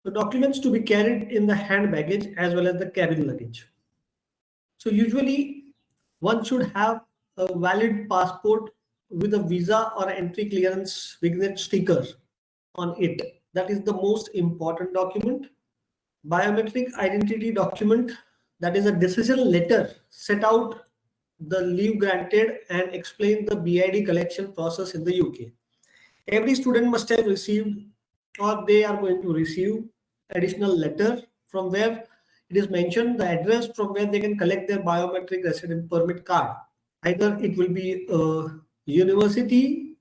The documents to be carried in the hand baggage as well as the cabin luggage. So usually one should have a valid passport with a visa or entry clearance vignette sticker on it. That is the most important document. Biometric identity document, that is a decision letter, set out the leave granted and explain the BID collection process in the UK. Every student must have received, or they are going to receive, additional letter from where it is mentioned the address from where they can collect their biometric resident permit card. Either it will be a university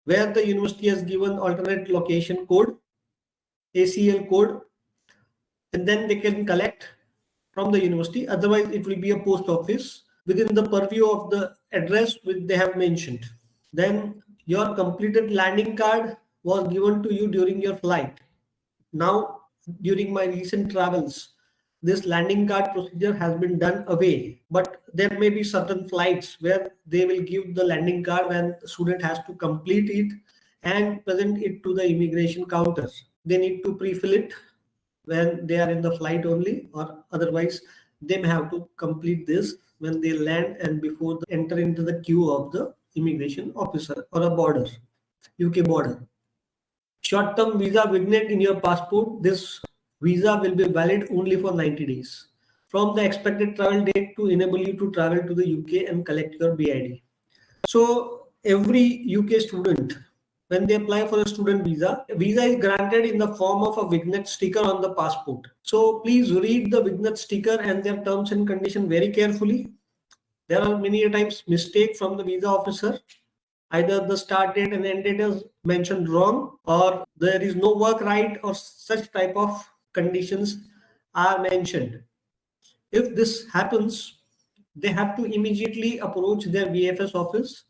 where the university has given alternate location code, ACL code, and then they can collect from the university. Otherwise, it will be a post office within the purview of the address which they have mentioned. Then your completed landing card was given to you during your flight. Now, during my recent travels, this landing card procedure has been done away, but there may be certain flights where they will give the landing card when the student has to complete it and present it to the immigration counter. They need to pre-fill it when they are in the flight only, or otherwise they may have to complete this when they land and before they enter into the queue of the immigration officer or a border, UK border. Short-term visa vignette in your passport. This visa will be valid only for 90 days from the expected travel date to enable you to travel to the UK and collect your BID. So every UK student, when they apply for a student visa, visa is granted in the form of a vignette sticker on the passport. So please read the vignette sticker and their terms and conditions very carefully. There are many times mistakes from the visa officer. Either the start date and end date is mentioned wrong, or there is no work right, or such type of conditions are mentioned. If this happens, they have to immediately approach their VFS office,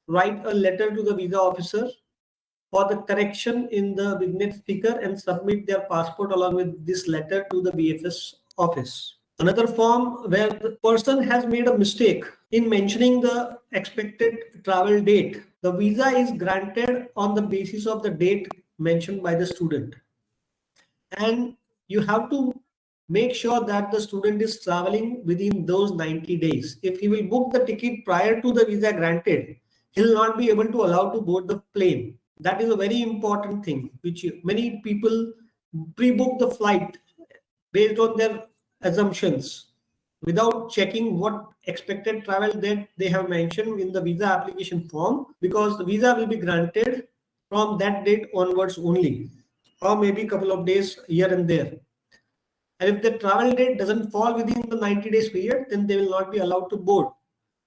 write a letter to the visa officer for the correction in the vignette sticker and submit their passport along with this letter to the VFS office. Another form where the person has made a mistake in mentioning the expected travel date. The visa is granted on the basis of the date mentioned by the student. And you have to make sure that the student is traveling within those 90 days. If he will book the ticket prior to the visa granted, he will not be able to allow to board the plane. That is a very important thing, which many people pre-book the flight based on their assumptions without checking what expected travel date they have mentioned in the visa application form, because the visa will be granted from that date onwards only, or maybe a couple of days here and there. And if the travel date doesn't fall within the 90 days period, then they will not be allowed to board.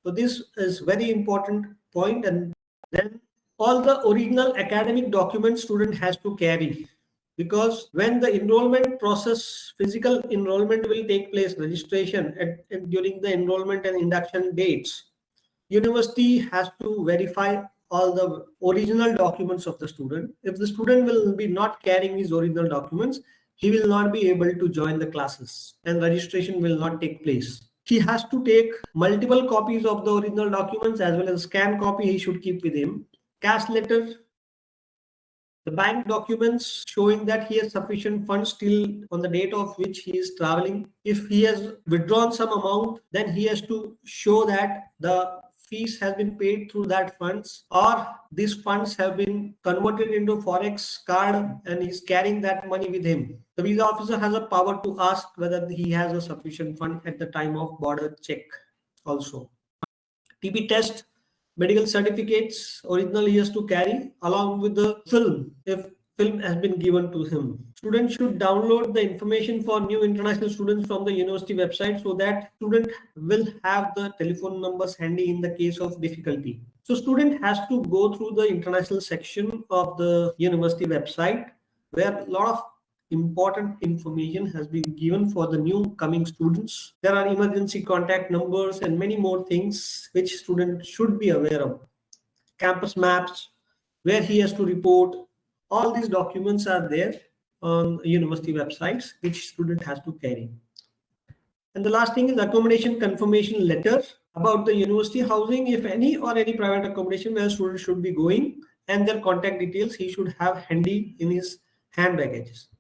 So this is very important point. And then all the original academic documents student has to carry, because when the enrollment process, physical enrollment will take place, registration during the enrollment and induction dates, university has to verify all the original documents of the student. If the student will be not carrying his original documents, he will not be able to join the classes and registration will not take place. He has to take multiple copies of the original documents as well as scan copy he should keep with him. CAS letter, the bank documents showing that he has sufficient funds till on the date of which he is traveling. If he has withdrawn some amount, then he has to show that the fees has been paid through that funds, or these funds have been converted into Forex card and he's carrying that money with him. The visa officer has a power to ask whether he has a sufficient fund at the time of border check also. TB test, medical certificates, original he has to carry along with the film if film has been given to him. Students should download the information for new international students from the university website so that student will have the telephone numbers handy in the case of difficulty. So student has to go through the international section of the university website where a lot of important information has been given for the new coming students. There are emergency contact numbers and many more things which students should be aware of. Campus maps, where he has to report. All these documents are there on university websites which student has to carry. And the last thing is accommodation confirmation letter about the university housing, if any, or any private accommodation where students should be going, and their contact details he should have handy in his hand baggages.